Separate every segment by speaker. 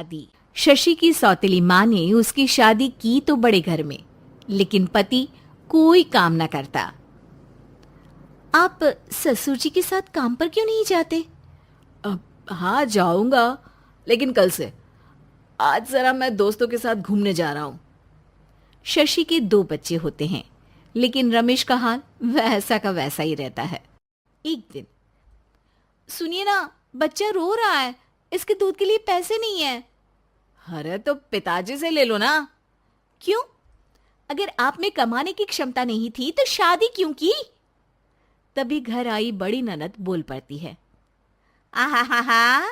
Speaker 1: शादी। शशि की सौतेली माँ ने उसकी शादी की तो बड़े घर में, लेकिन पति कोई काम न करता। आप ससुर जी के साथ काम पर क्यों नहीं जाते?
Speaker 2: हाँ जाऊंगा, लेकिन कल से। आज जरा मैं दोस्तों के साथ घूमने जा रहा हूँ।
Speaker 1: शशि के 2 बच्चे होते हैं, लेकिन रमेश का हाल वैसा का वैसा ही रहता है। एक दिन, सुनिए ना, बच्चा रो रहा है, इसके दूध के लिए पैसे नहीं है।
Speaker 2: अरे तो पिताजी से ले लो ना।
Speaker 1: क्यों? अगर आप में कमाने की क्षमता नहीं थी तो शादी क्यों की? तभी घर आई बड़ी ननद बोल पड़ती है। आहा हा हा,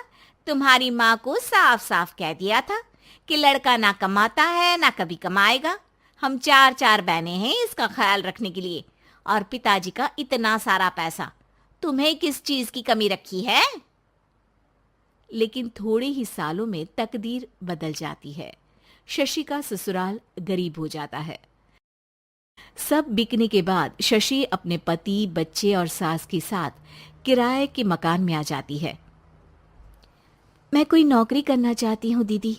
Speaker 1: तुम्हारी माँ को साफ साफ कह दिया था कि लड़का ना कमाता है ना कभी कमाएगा। हम 4 बहनें हैं इसका ख्याल रखने के लिए, और पिताजी का इतना सारा पैसा, तुम्हें किस चीज की कमी रखी है? लेकिन थोड़े ही सालों में तकदीर बदल जाती है। शशि का ससुराल गरीब हो जाता है। सब बिकने के बाद शशि अपने पति, बच्चे और सास के साथ किराए के मकान में आ जाती है। मैं कोई नौकरी करना चाहती हूँ दीदी।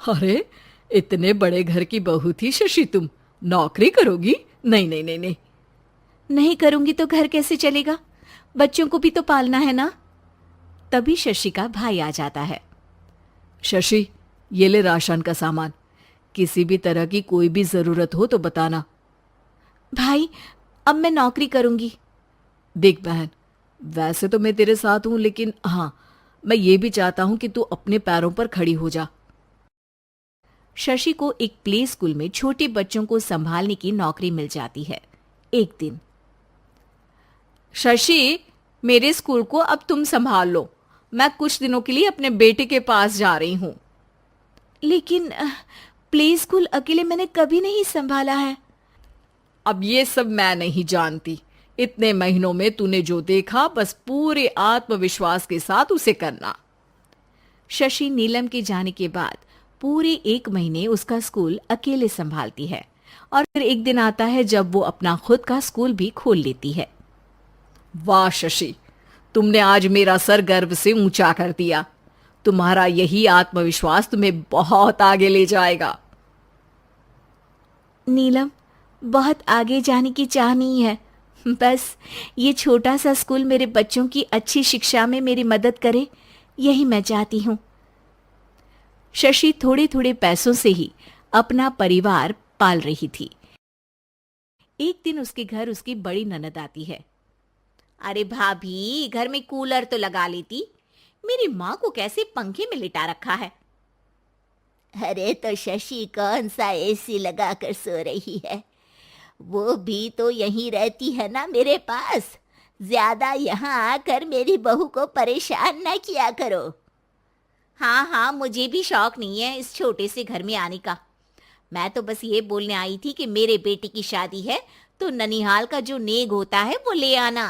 Speaker 2: अरे इतने बड़े घर की बहू थी शशि, तुम नौकरी करोगी? नहीं नहीं नहीं नहीं।
Speaker 1: नहीं करूंगी तो घर कैसे चलेगा? बच्चों को भी तो पालना है ना। तभी शशि का भाई आ जाता है।
Speaker 2: शशि, ये ले राशन का सामान, किसी भी तरह की कोई भी जरूरत हो तो बताना।
Speaker 1: भाई, अब मैं नौकरी करूंगी।
Speaker 2: देख बहन, वैसे तो मैं तेरे साथ हूं, लेकिन हाँ, मैं ये भी चाहता हूं कि तू अपने पैरों पर खड़ी हो जा।
Speaker 1: शशि को एक प्ले स्कूल में छोटे बच्चों को संभालने की नौकरी मिल जाती है। एक दिन,
Speaker 2: शशि, मेरे स्कूल को अब तुम संभाल लो। मैं कुछ दिनों के लिए अपने बेटे के पास जा रही हूं।
Speaker 1: लेकिन प्ले स्कूल अकेले मैंने कभी नहीं संभाला है।
Speaker 2: अब ये सब मैं नहीं जानती। इतने महीनों में तूने जो देखा, बस पूरे आत्मविश्वास के साथ उसे करना।
Speaker 1: शशि नीलम के जाने के बाद पूरे 1 महीने उसका स्कूल अकेले संभालती है, और फिर एक दिन आता है जब वो अपना खुद का स्कूल भी खोल लेती है।
Speaker 2: वाह शशि, तुमने आज मेरा सर गर्व से ऊंचा कर दिया। तुम्हारा यही आत्मविश्वास तुम्हें बहुत आगे ले जाएगा।
Speaker 1: नीलम, बहुत आगे जाने की चाह नहीं है, बस ये छोटा सा स्कूल मेरे बच्चों की अच्छी शिक्षा में मेरी मदद करे, यही मैं चाहती हूँ। शशि थोड़े थोड़े पैसों से ही अपना परिवार पाल रही थी। एक दिन उसके घर उसकी बड़ी ननद आती है। अरे भाभी, घर में कूलर तो लगा लेती, मेरी माँ को कैसे पंखे में लिटा रखा है? अरे तो शशि कौन सा एसी लगा कर सो रही है? वो भी तो यहीं रहती है ना मेरे पास। ज्यादा यहाँ आकर मेरी बहू को परेशान न किया करो। हाँ हाँ, मुझे भी शौक नहीं है इस छोटे से घर में आने का। मैं तो बस ये बोलने आई थी कि मेरे बेटे की शादी है तो ननिहाल का जो नेग होता है वो ले आना।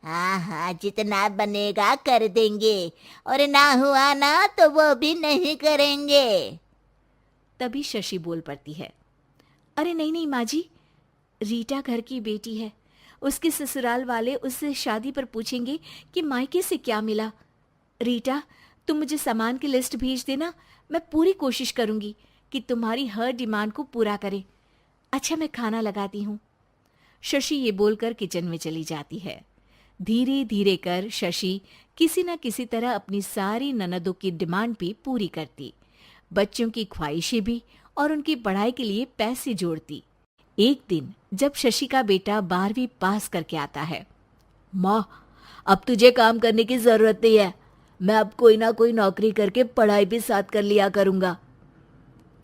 Speaker 1: हाँ हाँ, जितना बनेगा कर देंगे, और ना हुआ ना तो वो भी नहीं करेंगे। तभी शशि बोल पड़ती है। अरे नहीं नहीं माँ जी, रीटा घर की बेटी है, उसके ससुराल वाले उससे शादी पर पूछेंगे कि मायके से क्या मिला। रीटा, तुम मुझे सामान की लिस्ट भेज देना, मैं पूरी कोशिश करूंगी कि तुम्हारी हर डिमांड को पूरा करे। अच्छा, मैं खाना लगाती हूँ। शशि ये बोलकर किचन में चली जाती है। धीरे धीरे कर शशि किसी न किसी तरह अपनी सारी ननदों की डिमांड भी पूरी करती, बच्चों की ख्वाहिशें भी, और उनकी पढ़ाई के लिए पैसे जोड़ती। एक दिन जब शशि का बेटा 12वीं पास करके आता है।
Speaker 2: माँ, अब तुझे काम करने की जरूरत नहीं है। मैं अब कोई ना कोई नौकरी करके पढ़ाई भी साथ कर लिया करूंगा।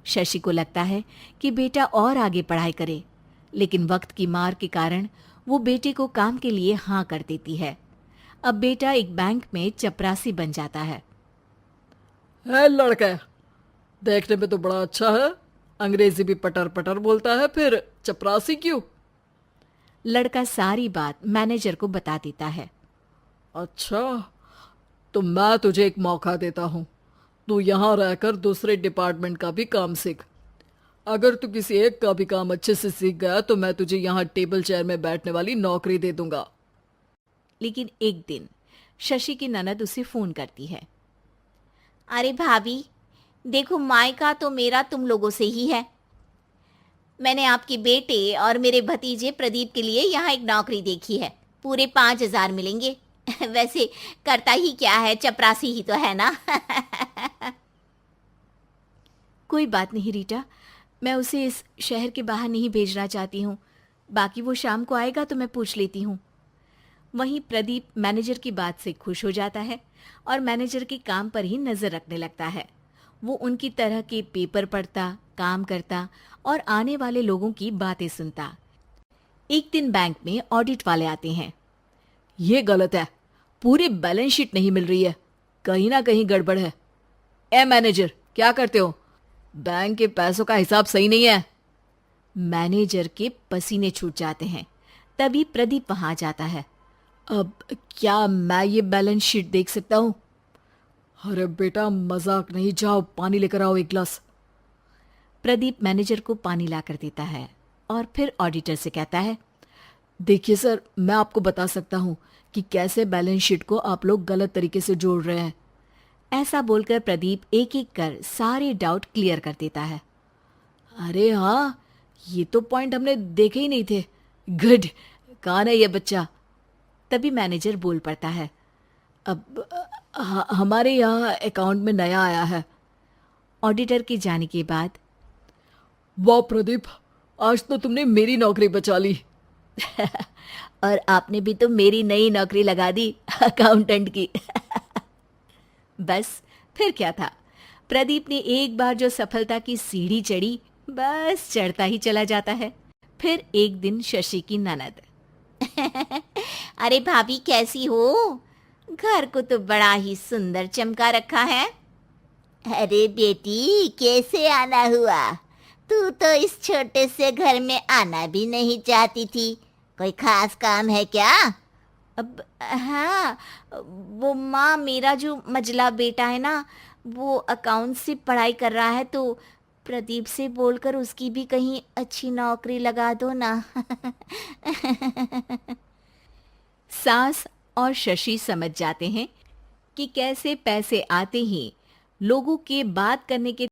Speaker 1: शशि को लगता है कि बेटा और आगे पढ़ाई करे, लेकिन वक्त की मार के कारण वो बेटे को काम के लिए हाँ कर देती है। अब बेटा एक बैंक में चपरासी बन जाता है।
Speaker 2: लड़का देखने में तो बड़ा अच्छा है, अंग्रेजी भी पटर पटर बोलता है, फिर चपरासी क्यों?
Speaker 1: लड़का सारी बात मैनेजर को बता देता है।
Speaker 2: अच्छा, तो मैं तुझे एक मौका देता हूँ। तू यहाँ रहकर दूसरे डिपार्टमेंट का भी काम सीख। अगर तू किसी एक का भी काम अच्छे से सीख गया तो मैं तुझे यहाँ टेबल चेयर में बैठने वाली नौकरी दे दूंगा।
Speaker 1: लेकिन एक दिन शशि की ननद उसे फोन करती है। अरे भाभी, देखो, मायका तो मेरा तुम लोगों से ही है। मैंने आपके बेटे और मेरे भतीजे प्रदीप के लिए यहाँ एक नौकरी देखी है। पूरे 5,000 मिलेंगे। वैसे करता ही क्या है, चपरासी ही तो है ना। कोई बात नहीं रीटा, मैं उसे इस शहर के बाहर नहीं भेजना चाहती हूँ। बाकी वो शाम को आएगा तो मैं पूछ लेती हूँ। वहीं प्रदीप मैनेजर की बात से खुश हो जाता है और मैनेजर के काम पर ही नजर रखने लगता है। वो उनकी तरह के पेपर पढ़ता, काम करता और आने वाले लोगों की बातें सुनता। एक दिन बैंक में ऑडिट वाले आते हैं।
Speaker 2: ये गलत है, पूरी बैलेंस शीट नहीं मिल रही है, कहीं ना कहीं गड़बड़ है। ए मैनेजर, क्या करते हो? बैंक के पैसों का हिसाब सही नहीं है।
Speaker 1: मैनेजर के पसीने छूट जाते हैं। तभी प्रदीप वहां जाता है।
Speaker 2: अब क्या मैं ये बैलेंस शीट देख सकता हूँ? अरे बेटा, मजाक नहीं, जाओ पानी लेकर आओ एक गिलास।
Speaker 1: प्रदीप मैनेजर को पानी लाकर देता है और फिर ऑडिटर से कहता है,
Speaker 2: देखिए सर, मैं आपको बता सकता हूँ कि कैसे बैलेंस शीट को आप लोग गलत तरीके से जोड़ रहे हैं।
Speaker 1: ऐसा बोलकर प्रदीप एक एक कर सारे डाउट क्लियर कर देता है।
Speaker 2: अरे हाँ, ये तो पॉइंट हमने देखे ही नहीं थे। गुड, कौन है ये बच्चा?
Speaker 1: तभी मैनेजर बोल पड़ता है,
Speaker 2: अब हमारे यहाँ अकाउंट में नया आया है।
Speaker 1: ऑडिटर के जाने के बाद,
Speaker 2: वाह प्रदीप, आज तो तुमने मेरी नौकरी बचा ली।
Speaker 1: और आपने भी तो मेरी नई नौकरी लगा दी, अकाउंटेंट की। बस फिर क्या था, प्रदीप ने एक बार जो सफलता की सीढ़ी चढ़ी, बस चढ़ता ही चला जाता है। फिर एक दिन शशि की ननद, अरे भाभी कैसी हो? घर को तो बड़ा ही सुंदर चमका रखा है।
Speaker 3: अरे बेटी, कैसे आना हुआ? तू तो इस छोटे से घर में आना भी नहीं चाहती थी। कोई खास काम है क्या?
Speaker 1: अब हाँ, वो माँ, मेरा जो मजला बेटा है ना, वो अकाउंट से पढ़ाई कर रहा है, तो प्रदीप से बोलकर उसकी भी कहीं अच्छी नौकरी लगा दो ना। सास और शशि समझ जाते हैं कि कैसे पैसे आते ही लोगों के बात करने के